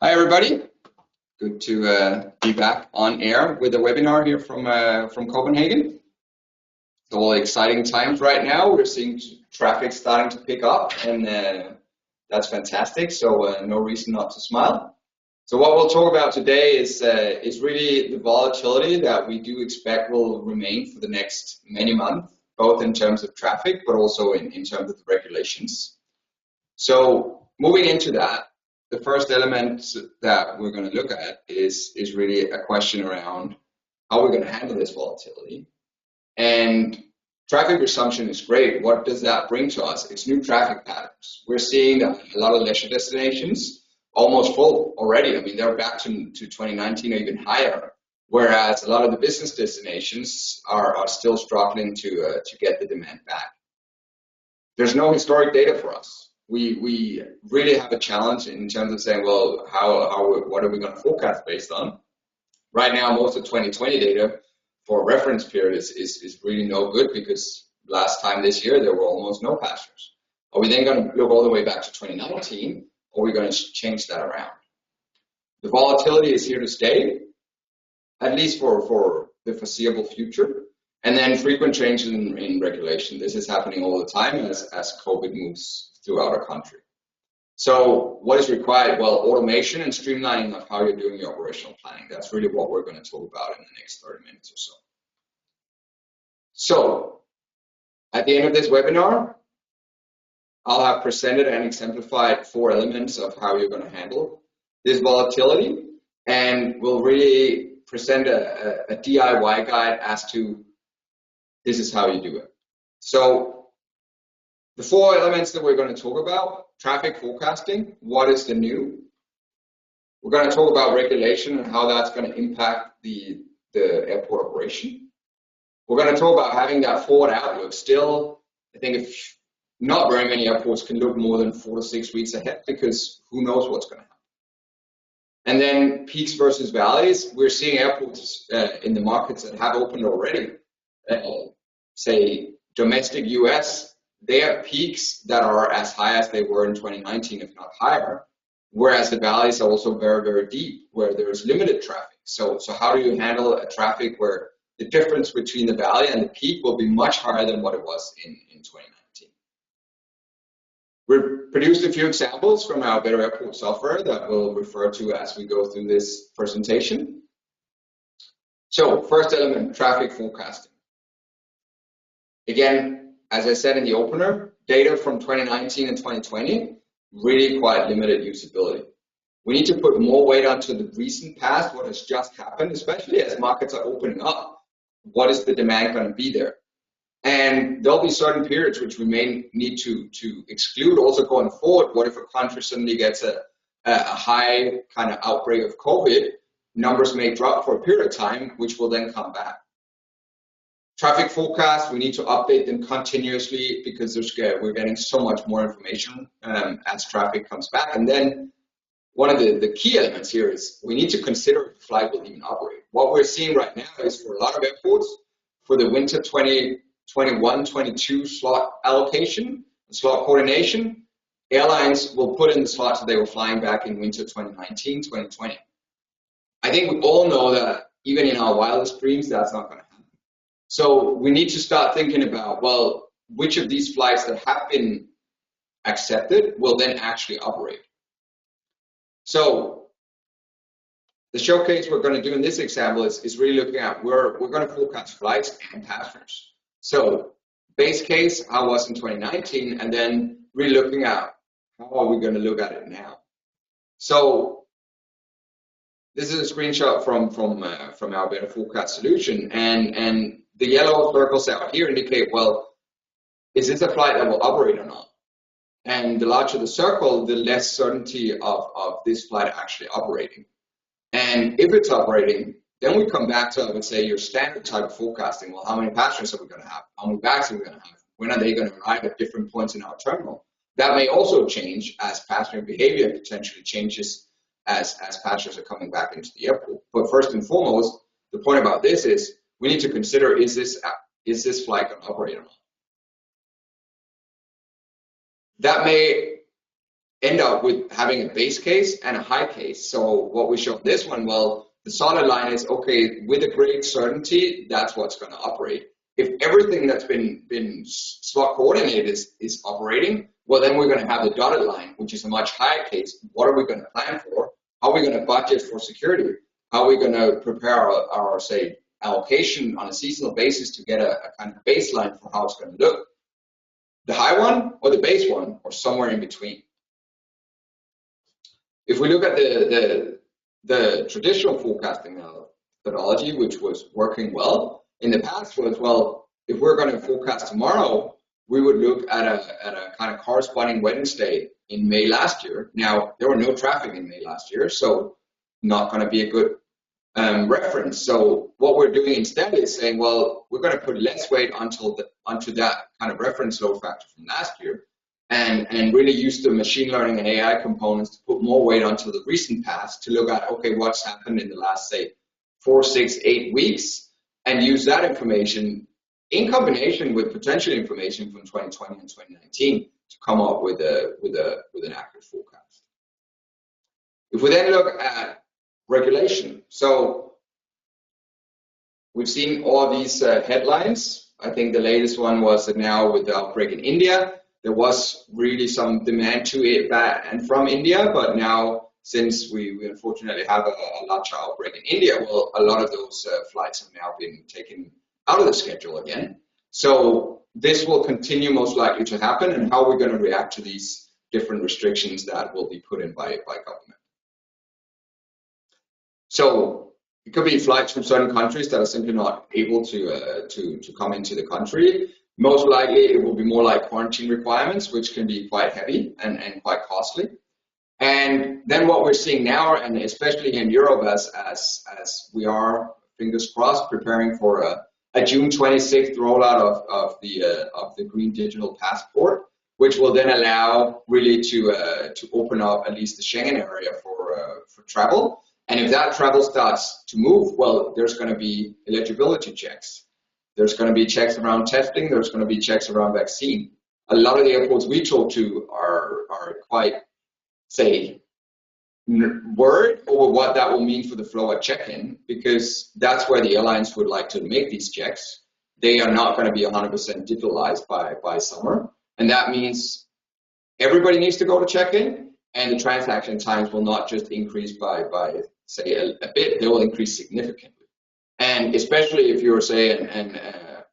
Hi, everybody. Good to be back on air with a webinar here from Copenhagen. It's all exciting times right now. We're seeing traffic starting to pick up, and that's fantastic. So no reason not to smile. So what we'll talk about today is really the volatility that we do expect will remain for the next many months, both in terms of traffic, but also in terms of the regulations. So moving into that, the first element that we're going to look at is really a question around how we're going to handle this volatility. And traffic resumption is great. What does that bring to us? It's new traffic patterns. We're seeing that a lot of leisure destinations almost full already. I mean, they're back to 2019 or even higher, whereas a lot of the business destinations are still struggling to get the demand back. There's no historic data for us. We really have a challenge in terms of saying, well, what are we going to forecast based on? Right now, most of 2020 data for a reference period is really no good, because last time this year there were almost no passengers. Are we then going to look all the way back to 2019, or are we going to change that around? The volatility is here to stay, at least for the foreseeable future. And then frequent changes in regulation. This is happening all the time as COVID moves throughout our country. So what is required? Well, automation and streamlining of how you're doing your operational planning. That's really what we're going to talk about in the next 30 minutes or so. So at the end of this webinar, I'll have presented and exemplified 4 elements of how you're going to handle this volatility, and we'll really present a DIY guide as to this is how you do it. So the 4 elements that we're going to talk about: traffic forecasting, what is the new? We're going to talk about regulation and how that's going to impact the airport operation. We're going to talk about having that forward outlook. Still, I think if not very many airports can look more than 4 to 6 weeks ahead, because who knows what's going to happen. And then peaks versus valleys. We're seeing airports in the markets that have opened already, say domestic US, they have peaks that are as high as they were in 2019, if not higher, whereas the valleys are also very, very deep, where there's limited traffic. So how do you handle a traffic where the difference between the valley and the peak will be much higher than what it was in 2019? We've produced a few examples from our Better Airport software that we'll refer to as we go through this presentation. So first element, traffic forecasting. Again, as I said in the opener, data from 2019 and 2020, really quite limited usability. We need to put more weight onto the recent past, what has just happened, especially as markets are opening up. What is the demand going to be there? And there'll be certain periods which we may need to exclude also going forward. What if a country suddenly gets a high kind of outbreak of COVID? Numbers may drop for a period of time, which will then come back. Traffic forecasts, we need to update them continuously, because we're getting so much more information as traffic comes back. And then one of the key elements here is we need to consider if the flight will even operate. What we're seeing right now is, for a lot of airports, for the winter 2021-22 slot allocation, slot coordination, airlines will put in the slots that they were flying back in winter 2019-2020. I think we all know that even in our wildest dreams, that's not going to happen. So we need to start thinking about, well, which of these flights that have been accepted will then actually operate. So the showcase we're going to do in this example is really looking at, we're going to forecast flights and passengers. So base case, how was in 2019, and then really looking at how are we going to look at it now. So this is a screenshot from our Better Forecast solution, and the yellow circles out here indicate, well, is this a flight that will operate or not? And the larger the circle, the less certainty of this flight actually operating. And if it's operating, then we come back to, I would say, your standard type of forecasting. Well, how many passengers are we going to have? How many bags are we going to have? When are they going to arrive at different points in our terminal? That may also change as passenger behavior potentially changes as passengers are coming back into the airport. But first and foremost, the point about this is we need to consider, is this flight going to operate or not? That may end up with having a base case and a high case. So what we showed this one, well, the solid line is, okay, with a great certainty, that's what's going to operate. If everything that's been slot coordinated is operating, well, then we're going to have the dotted line, which is a much higher case. What are we going to plan for? How are we going to budget for security? How are we going to prepare our say, allocation on a seasonal basis to get a kind of baseline for how it's going to look? The high one or the base one, or somewhere in between. If we look at the traditional forecasting methodology, which was working well in the past, was, well, if we're going to forecast tomorrow, we would look at a kind of corresponding Wednesday in May last year. Now, there were no traffic in May last year, so not going to be a good reference. So what we're doing instead is saying, well, we're going to put less weight onto that kind of reference load factor from last year, and really use the machine learning and AI components to put more weight onto the recent past to look at, okay, what's happened in the last, say, 4, 6, 8 weeks, and use that information in combination with potential information from 2020 and 2019 to come up with an accurate forecast. If we then look at regulation, so we've seen all these headlines. I think the latest one was that now with the outbreak in India, there was really some demand to it and from India, but now since we unfortunately have a large outbreak in India, well, a lot of those flights have now been taken out of the schedule again. So this will continue most likely to happen, and how we're going to react to these different restrictions that will be put in by government. So it could be flights from certain countries that are simply not able to come into the country. Most likely it will be more like quarantine requirements, which can be quite heavy and quite costly. And then what we're seeing now, and especially in Europe, as we are, fingers crossed, preparing for a June 26th rollout of the Green Digital Passport, which will then allow really to open up at least the Schengen area for travel. And if that travel starts to move, well, there's going to be eligibility checks. There's going to be checks around testing. There's going to be checks around vaccine. A lot of the airports we talk to are quite, say, worried over what that will mean for the flow at check-in, because that's where the airlines would like to make these checks. They are not going to be 100% digitalized by summer. And that means everybody needs to go to check-in, and the transaction times will not just increase by say, a bit, they will increase significantly. And especially if you're, say, a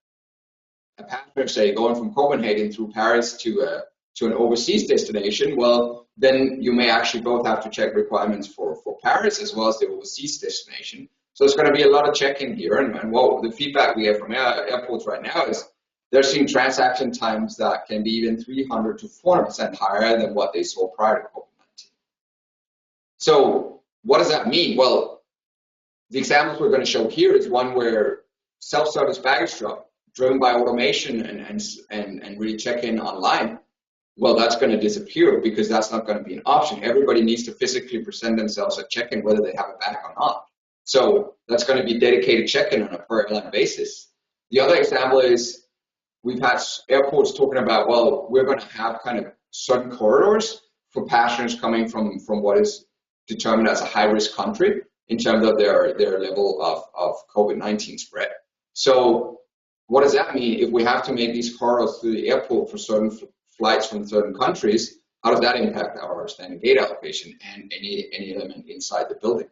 passenger, say, going from Copenhagen through Paris to an overseas destination, well, then you may actually both have to check requirements for Paris as well as the overseas destination. So there's going to be a lot of checking here. And what the feedback we have from airports right now is they're seeing transaction times that can be even 300 to 400% higher than what they saw prior to COVID-19. So what does that mean? Well, the examples we're going to show here is one where self-service baggage drop, driven by automation and really check-in online, well, that's going to disappear because that's not going to be an option. Everybody needs to physically present themselves at check-in whether they have a bag or not. So that's going to be dedicated check-in on a per airline basis. The other example is we've had airports talking about, well, we're going to have kind of certain corridors for passengers coming from what is determined as a high-risk country in terms of their level of COVID-19 spread. So what does that mean? If we have to make these corridors through the airport for certain flights from certain countries, how does that impact our standing gate allocation and any element inside the building?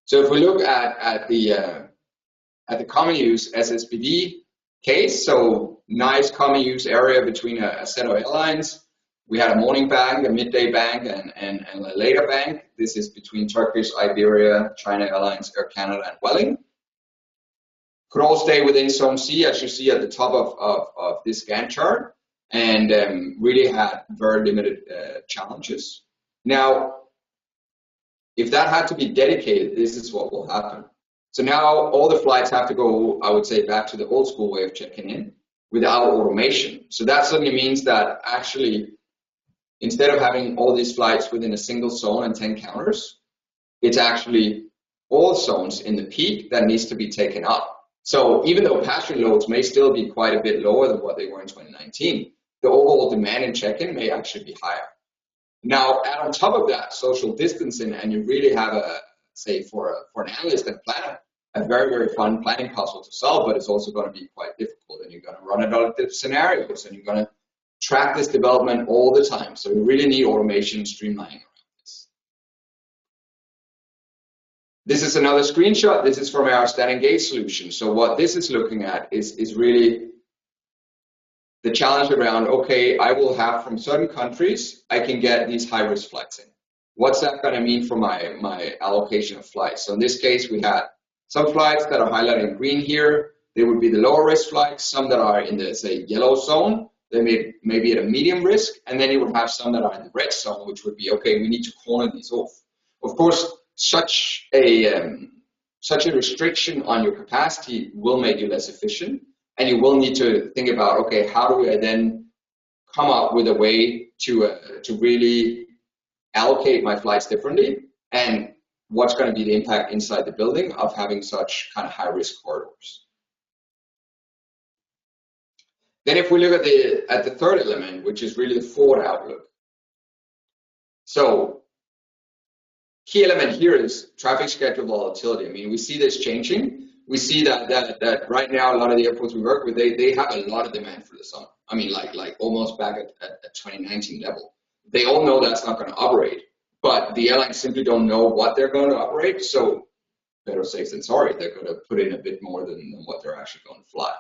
So if we look at the common use SSBD case, so nice common use area between a set of airlines. We had a morning bank, a midday bank, and a later bank. This is between Turkish, Iberia, China Airlines, Air Canada, and Welling. Could all stay within Zone C, as you see at the top of this Gantt chart, and really had very limited challenges. Now, if that had to be dedicated, this is what will happen. So now all the flights have to go, I would say, back to the old school way of checking in without automation. So that suddenly means that actually, instead of having all these flights within a single zone and 10 counters, it's actually all zones in the peak that needs to be taken up. So even though passenger loads may still be quite a bit lower than what they were in 2019, the overall demand in check-in may actually be higher. Now, add on top of that social distancing, and you really have a, say, for an analyst and planner, a very, very fun planning puzzle to solve, but it's also going to be quite difficult, and you're going to run a lot of scenarios, and you're going to track this development all the time. So you really need automation and streamlining around this. This is another screenshot. This is from our Stat Engage solution. So what this is looking at is really the challenge around, okay, I will have from certain countries, I can get these high-risk flights in. What's that going to mean for my allocation of flights? So in this case, we had some flights that are highlighted in green here. They would be the lower risk flights, some that are in the, say, yellow zone. They may be at a medium risk, and then you would have some that are in the red zone, which would be, okay, we need to corner these off. Of course, such a restriction on your capacity will make you less efficient, and you will need to think about, okay, how do I then come up with a way to really allocate my flights differently, and what's going to be the impact inside the building of having such kind of high risk corridors. Then if we look at the third element, which is really the forward outlook. So key element here is traffic schedule volatility. I mean, we see this changing. We see that right now, a lot of the airports we work with, they have a lot of demand for the summer. I mean, like almost back at 2019 level. They all know that's not going to operate, but the airlines simply don't know what they're going to operate. So better safe than sorry, they're going to put in a bit more than what they're actually going to fly.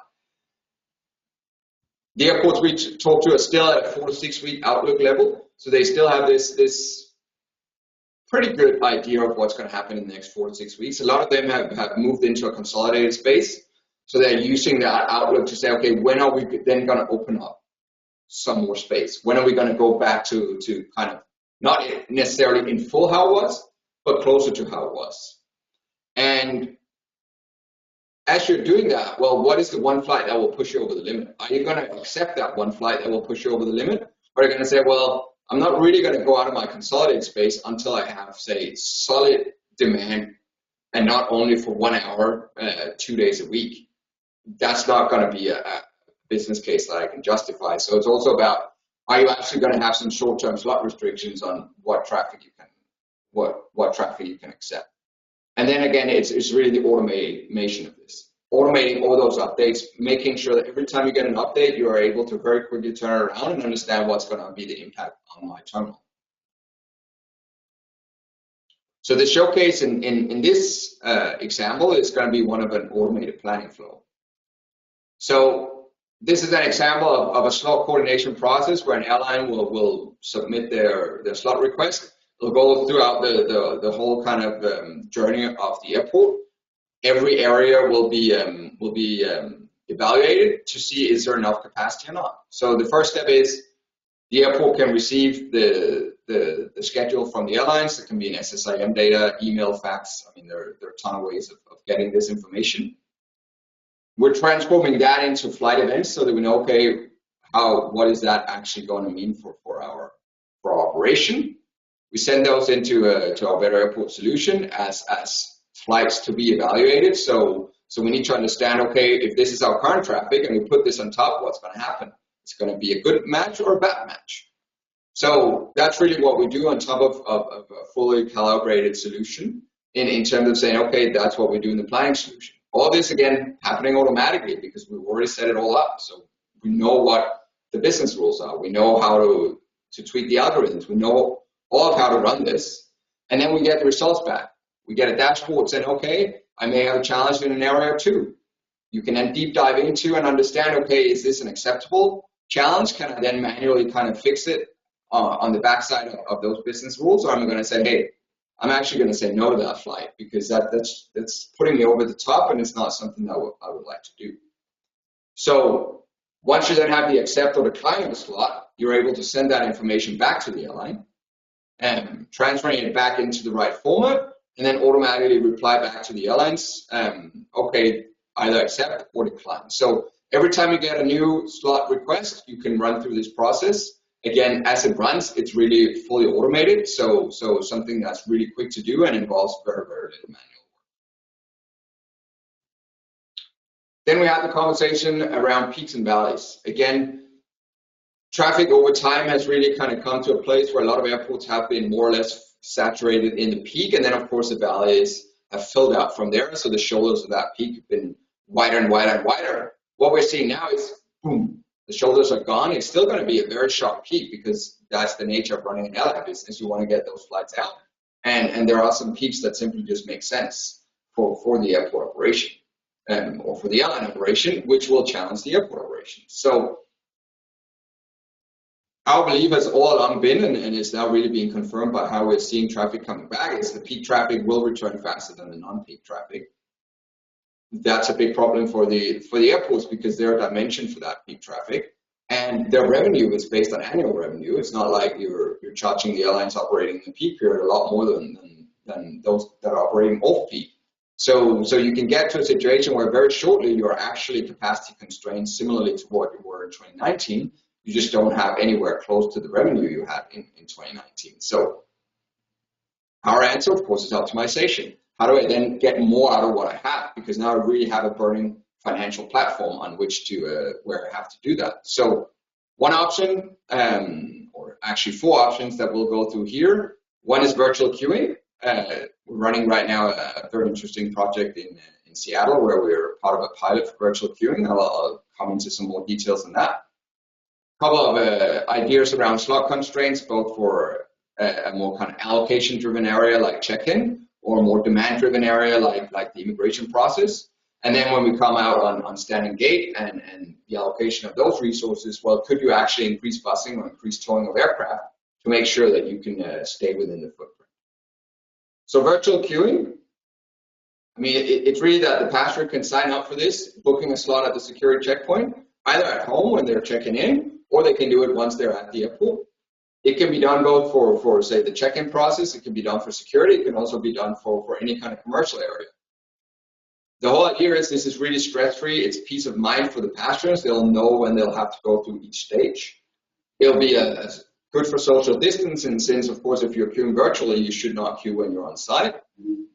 The airports we talk to are still at a 4 to 6 week outlook level, so they still have this pretty good idea of what's going to happen in the next 4 to 6 weeks. A lot of them have moved into a consolidated space, so they're using that outlook to say, okay, when are we then going to open up some more space? When are we going to go back to kind of not necessarily in full how it was, but closer to how it was? And as you're doing that, well, what is the one flight that will push you over the limit? Are you going to accept that one flight that will push you over the limit? Or are you going to say, well, I'm not really going to go out of my consolidated space until I have, say, solid demand, and not only for 1 hour, 2 days a week. That's not going to be a business case that I can justify. So it's also about, are you actually going to have some short-term slot restrictions on what traffic you can accept? And then again, it's really the automation of this. Automating all those updates, making sure that every time you get an update, you are able to very quickly turn it around and understand what's going to be the impact on my terminal. So the showcase in this example is going to be one of an automated planning flow. So this is an example of a slot coordination process where an airline will submit their slot request. It'll go throughout the whole kind of journey of the airport. Every area will be evaluated to see is there enough capacity or not. So the first step is the airport can receive the schedule from the airlines. It can be an SSIM data, email, fax. I mean, there are a ton of ways of getting this information. We're transforming that into flight events so that we know, okay, what is that actually going to mean for our operation? We send those into our Better Airport solution as flights to be evaluated. So we need to understand, okay, if this is our current traffic and we put this on top, what's going to happen? It's going to be a good match or a bad match. So that's really what we do on top of a fully calibrated solution in terms of saying, okay, that's what we do in the planning solution. All this, again, happening automatically because we've already set it all up. So we know what the business rules are. We know how to tweak the algorithms. We know all of how to run this, and then we get the results back. We get a dashboard saying, okay, I may have a challenge in an area or two. You can then deep dive into and understand, okay, is this an acceptable challenge? Can I then manually kind of fix it on the backside of those business rules? Or am I going to say, hey, I'm actually going to say no to that flight because that's putting me over the top and it's not something that I would like to do. So once you then have the accept or decline of the slot, you're able to send that information back to the airline and transferring it back into the right format, and then automatically reply back to the airlines, okay, either accept or decline. So every time you get a new slot request, you can run through this process. Again, as it runs, it's really fully automated, so something that's really quick to do and involves very, very little manual work. Then we have the conversation around peaks and valleys. Again, traffic over time has really kind of come to a place where a lot of airports have been more or less saturated in the peak, and then of course the valleys have filled out from there. So the shoulders of that peak have been wider and wider and wider. What we're seeing now is boom, the shoulders are gone. It's still going to be a very sharp peak because that's the nature of running an airline business. You want to get those flights out, and there are some peaks that simply just make sense for the airport operation or for the airline operation, which will challenge the airport operation. So our belief has all along been, and is now really being confirmed by how we're seeing traffic coming back, is the peak traffic will return faster than the non-peak traffic. That's a big problem for the airports because they're dimensioned for that peak traffic, and their revenue is based on annual revenue. It's not like you're charging the airlines operating in the peak period a lot more than those that are operating off peak. So you can get to a situation where very shortly you're actually capacity constrained, similarly to what you were in 2019. You just don't have anywhere close to the revenue you had in 2019. So our answer, of course, is optimization. How do I then get more out of what I have? Because now I really have a burning financial platform on which to where I have to do that. So one option, or actually 4 options that we'll go through here. One is virtual queuing. We're running right now a very interesting project in Seattle where we're part of a pilot for virtual queuing. I'll come into some more details on that. Couple of ideas around slot constraints, both for a more kind of allocation-driven area like check-in, or a more demand-driven area like the immigration process. And then when we come out on standing gate and the allocation of those resources, well, could you actually increase busing or increase towing of aircraft to make sure that you can stay within the footprint? So virtual queuing, I mean, it's really that the passenger can sign up for this, booking a slot at the security checkpoint, either at home when they're checking in, or they can do it once they're at the airport. It can be done both for say, the check-in process. It can be done for security. It can also be done for any kind of commercial area. The whole idea is this is really stress-free. It's peace of mind for the passengers. They'll know when they'll have to go through each stage. It'll be good for social distancing, since, of course, if you're queuing virtually, you should not queue when you're on site.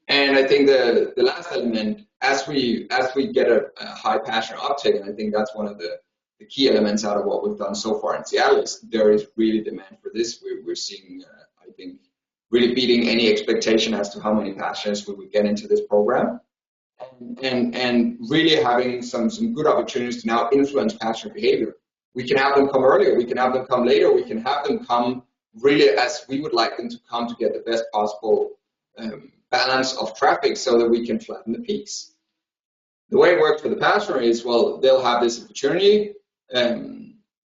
And I think the last element, as we get a high passenger uptake, and I think that's one of the key elements out of what we've done so far in Seattle, is there is really demand for this. We're seeing, I think, really beating any expectation as to how many passengers we would get into this program, and really having some good opportunities to now influence passenger behavior. We can have them come earlier, we can have them come later, we can have them come really as we would like them to come to get the best possible balance of traffic so that we can flatten the peaks. The way it works for the passenger is, well, they'll have this opportunity.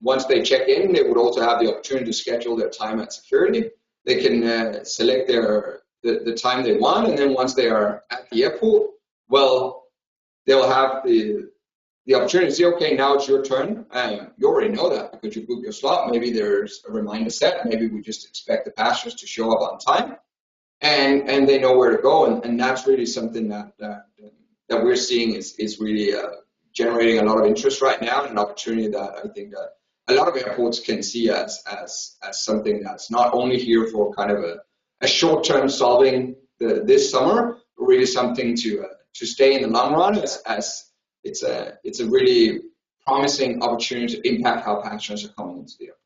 Once they check in, they would also have the opportunity to schedule their time at security. They can select the time they want, and then once they are at the airport, well, they'll have the opportunity to say, okay, now it's your turn. You already know that because you booked your slot. Maybe there's a reminder set. Maybe we just expect the passengers to show up on time, and they know where to go. And that's really something that we're seeing is really generating a lot of interest right now, and an opportunity that I think that a lot of airports can see as something that's not only here for kind of a short-term solving this summer, but really something to stay in the long run, as it's a really promising opportunity to impact how passengers are coming into the airport.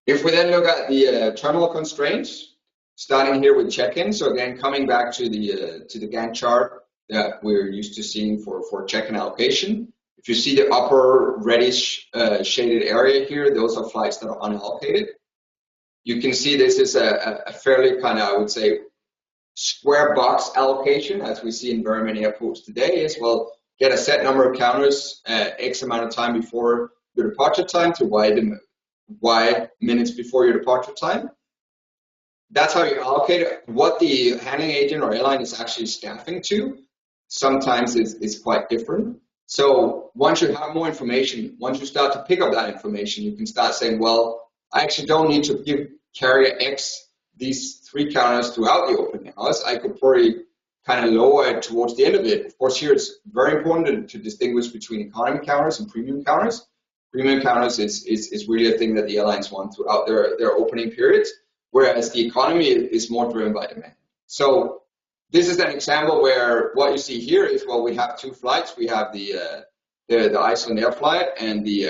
If we then look at the terminal constraints, starting here with check-in, so again, coming back to the Gantt chart that we're used to seeing for check-in allocation. If you see the upper reddish shaded area here, those are flights that are unallocated. You can see this is a fairly kind of, I would say, square box allocation, as we see in very many airports today, is, well, get a set number of counters X amount of time before your departure time to Y minutes before your departure time. That's how you allocate it. What the handling agent or airline is actually staffing to sometimes is quite different. So once you have more information, once you start to pick up that information, you can start saying, well, I actually don't need to give carrier X these 3 counters throughout the opening hours. I could probably kind of lower it towards the end of it. Of course, here it's very important to distinguish between economy counters and premium counters. Premium counters is really a thing that the airlines want throughout their opening periods, whereas the economy is more driven by demand. So this is an example where what you see here is, well, we have 2 flights. We have the the Iceland Air flight and the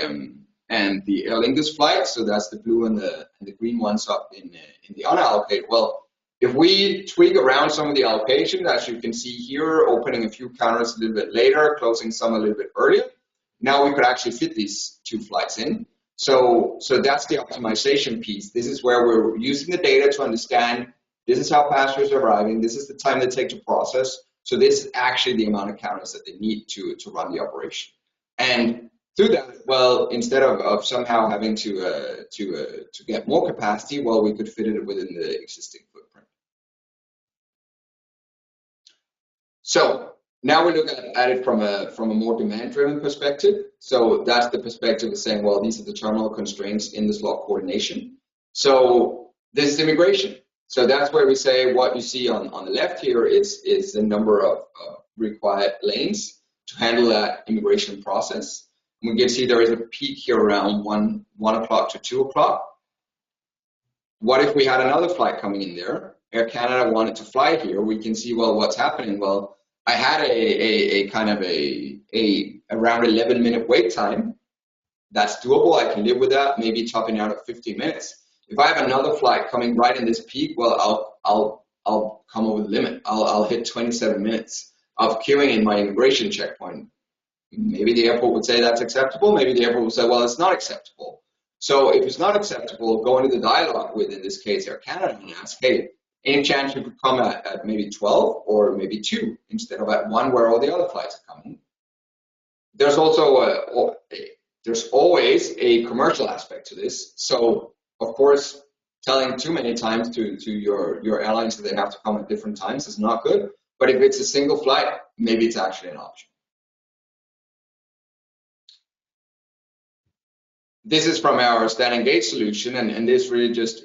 Aer Lingus flight. So that's the blue and the green ones up in the unallocated. Well, if we tweak around some of the allocation, as you can see here, opening a few counters a little bit later, closing some a little bit earlier, now we could actually fit these 2 flights in. So that's the optimization piece. This is where we're using the data to understand this is how passengers are arriving, this is the time they take to process. So this is actually the amount of counters that they need to run the operation. And through that, well, instead of somehow having to get more capacity, well, we could fit it within the existing footprint. So now we look at it from a more demand-driven perspective. So that's the perspective of saying, well, these are the terminal constraints in the slot coordination. So this is immigration. So that's where we say what you see on the left here is the number of required lanes to handle that immigration process. And we can see there is a peak here around 1 o'clock to 2 o'clock. What if we had another flight coming in there? Air Canada wanted to fly here. We can see, well, what's happening? Well, I had a kind of a around 11-minute wait time. That's doable. I can live with that. Maybe topping out at 15 minutes. If I have another flight coming right in this peak, well, I'll come over the limit. I'll hit 27 minutes of queuing in my immigration checkpoint. Maybe the airport would say that's acceptable. Maybe the airport would say, well, it's not acceptable. So if it's not acceptable, go into the dialogue with, in this case, Air Canada and ask, hey, any chance you could come at maybe 12 or maybe 2 instead of at 1 where all the other flights are coming? There's also there's always a commercial aspect to this. So of course, telling too many times to your airlines that they have to come at different times is not good. But if it's a single flight, maybe it's actually an option. This is from our standing gauge solution, and this really just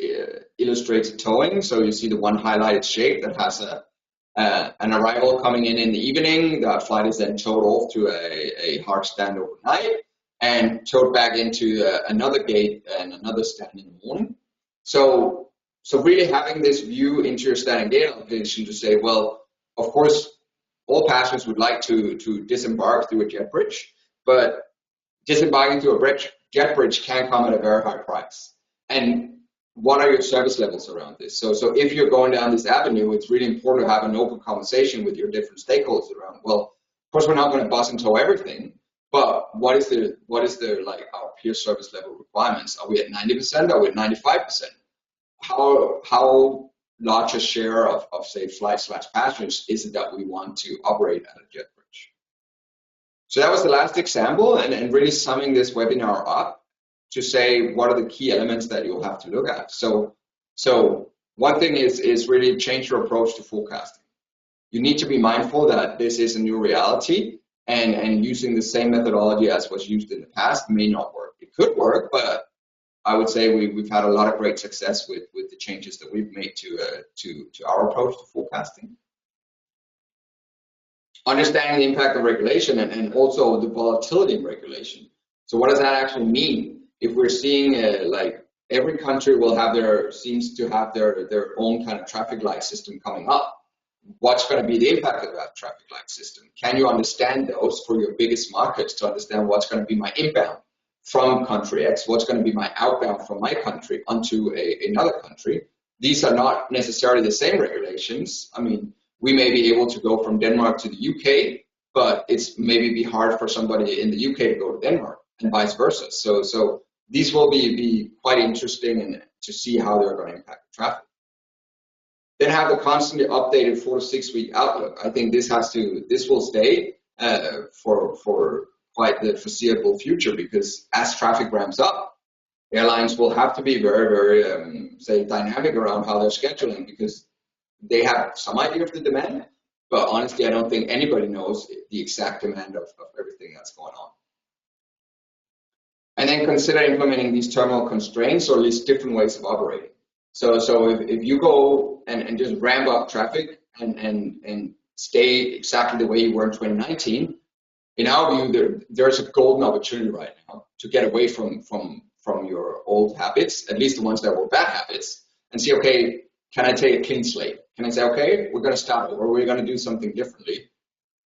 illustrates towing. So you see the one highlighted shape that has an arrival coming in the evening. That flight is then towed off to a hard stand overnight and towed back into another gate and another stand in the morning. So really having this view into your standing gate allocation to say, well, of course, all passengers would like to disembark through a jet bridge, but disembarking through a jet bridge can come at a very high price. And what are your service levels around this? So if you're going down this avenue, it's really important to have an open conversation with your different stakeholders around, well, of course, we're not going to bus and tow everything, but what is the like our peer service level requirements? Are we at 90%? Are we at 95%? How large a share of say flight/passengers is it that we want to operate at a jet bridge? So that was the last example, and really summing this webinar up to say what are the key elements that you'll have to look at. So one thing is really change your approach to forecasting. You need to be mindful that this is a new reality, and using the same methodology as was used in the past may not work. It could work, but I would say we've had a lot of great success with the changes that we've made to our approach to forecasting. Understanding the impact of regulation and also the volatility in regulation. So what does that actually mean? If we're seeing like every country will have seems to have their own kind of traffic light system coming up, what's going to be the impact of that traffic light system? Can you understand those for your biggest markets to understand what's going to be my inbound from country X, what's going to be my outbound from my country onto another country? These are not necessarily the same regulations. I mean, we may be able to go from Denmark to the UK, but it's maybe be hard for somebody in the UK to go to Denmark and vice versa. So these will be quite interesting and to see how they're going to impact the traffic. Then have the constantly updated 4 to 6 week outlook. I think this will stay for quite the foreseeable future, because as traffic ramps up, airlines will have to be very, very, say, dynamic around how they're scheduling, because they have some idea of the demand, but honestly, I don't think anybody knows the exact demand of everything that's going on. And then consider implementing these terminal constraints, or at least different ways of operating. So if you go and just ramp up traffic and stay exactly the way you were in 2019, in our view, there's a golden opportunity right now to get away from your old habits, at least the ones that were bad habits, and see, okay, can I take a clean slate? Can I say, okay, we're going to start over, we're going to do something differently?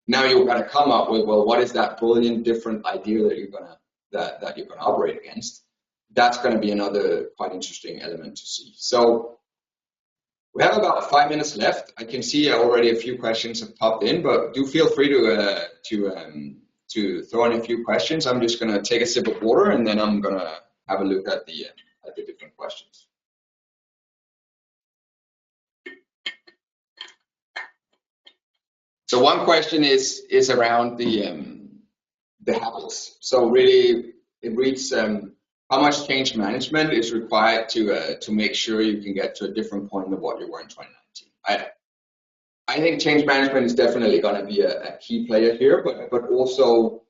Now you're going to come up with, well, what is that brilliant different idea that you're gonna operate against? That's going to be another quite interesting element to see. So we have about 5 minutes left. I can see already a few questions have popped in, but do feel free to throw in a few questions. I'm just going to take a sip of water and then I'm going to have a look at the different questions. So one question is around the habits. So really, it reads how much change management is required to make sure you can get to a different point than what you were in 2019. I think change management is definitely going to be a key player here, but also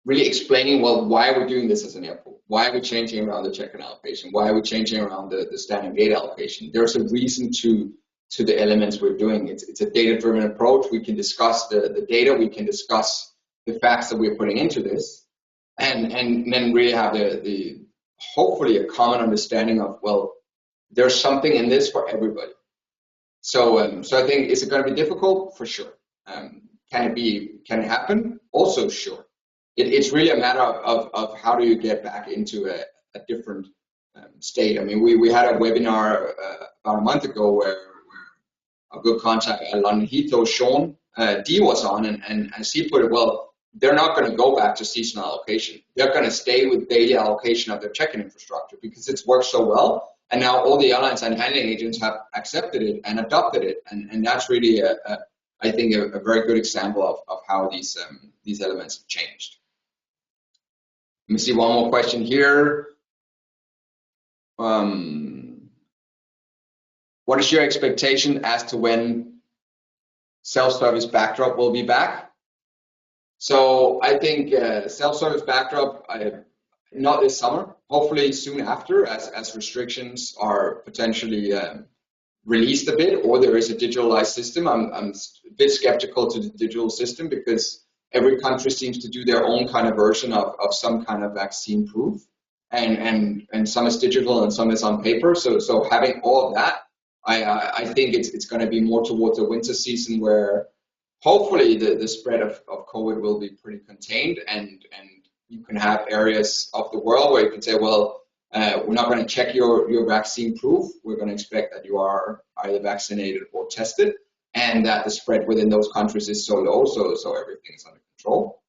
really explaining, well, why are we doing this as an airport? Why are we changing around the check-in allocation? Why are we changing around the standing gate allocation? There's a reason to the elements we're doing. It's a data-driven approach. We can discuss the data. We can discuss the facts that we're putting into this, and then really have the hopefully a common understanding of, well, there's something in this for everybody. So I think, is it going to be difficult? For sure. Can it happen? Also sure. It's really a matter of how do you get back into a different state. I mean, we had a webinar about a month ago where a good contact at London Heathrow, Sean D, was on, and as he put it, well, they're not going to go back to seasonal allocation. They're going to stay with daily allocation of their check-in infrastructure because it's worked so well. And now all the airlines and handling agents have accepted it and adopted it. And that's really, I think, a very good example of how these elements have changed. Let me see one more question here. What is your expectation as to when self-service backdrop will be back? So I think self-service backdrop, not this summer, hopefully soon after, as restrictions are potentially released a bit, or there is a digitalized system. I'm a bit skeptical to the digital system because every country seems to do their own kind of version of some kind of vaccine proof, and some is digital and some is on paper. So having all of that, I think it's going to be more towards the winter season where hopefully the spread of COVID will be pretty contained, and you can have areas of the world where you can say, well, we're not going to check your vaccine proof. We're going to expect that you are either vaccinated or tested, and that the spread within those countries is so low, so everything is under control.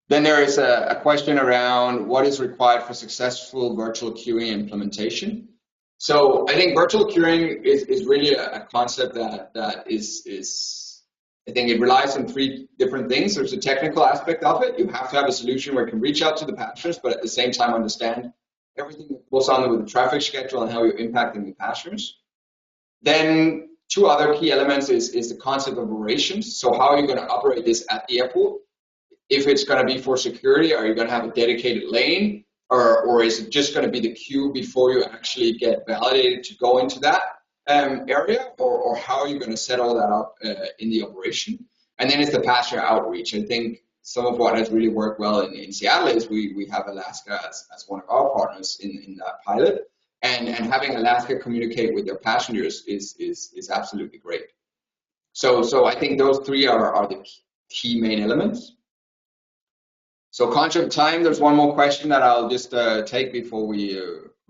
Then there is a question around what is required for successful virtual queuing implementation. So I think virtual queuing is really a concept that is, I think it relies on 3 different things. There's a technical aspect of it. You have to have a solution where you can reach out to the passengers, but at the same time understand everything that goes on with the traffic schedule and how you're impacting the passengers. Then 2 other key elements is the concept of operations. So how are you going to operate this at the airport? If it's going to be for security, are you going to have a dedicated lane? Or is it just going to be the queue before you actually get validated to go into that area? Or how are you going to set all that up in the operation? And then it's the passenger outreach. I think some of what has really worked well in Seattle is we have Alaska as one of our partners in that pilot. And having Alaska communicate with their passengers is absolutely great. So I think those 3 are the key main elements. So conscious of time, there's one more question that I'll just take before we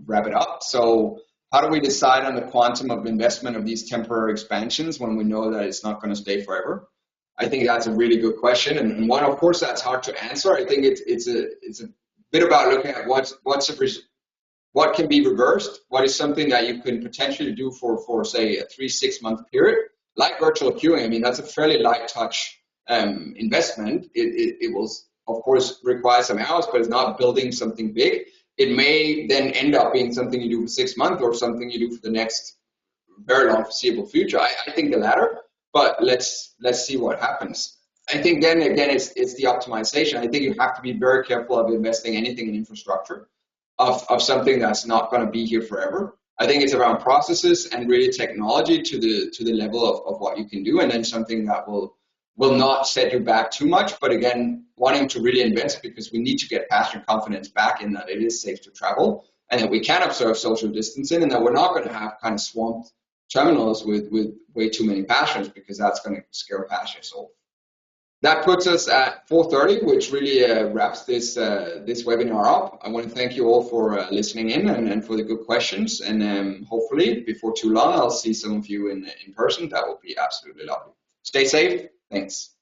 wrap it up. So how do we decide on the quantum of investment of these temporary expansions when we know that it's not going to stay forever? I think that's a really good question, and one, of course, that's hard to answer. I think it's a bit about looking at what can be reversed, what is something that you can potentially do for say a 3-6 month period, like virtual queuing. I mean, that's a fairly light touch investment. It will, of course, require some hours, but it's not building something big. It may then end up being something you do for 6 months or something you do for the next very long foreseeable future. I think the latter, but let's see what happens. I think then again, it's the optimization. I think you have to be very careful of investing anything in infrastructure of something that's not going to be here forever. I think it's around processes and really technology to the level of what you can do, and then something that will not set you back too much, but again, wanting to really invest because we need to get passenger confidence back in that it is safe to travel and that we can observe social distancing and that we're not going to have kind of swamped terminals with way too many passengers, because that's going to scare passengers off. That puts us at 4:30, which really wraps this webinar up. I want to thank you all for listening in and for the good questions. And hopefully, before too long, I'll see some of you in person. That would be absolutely lovely. Stay safe. Thanks.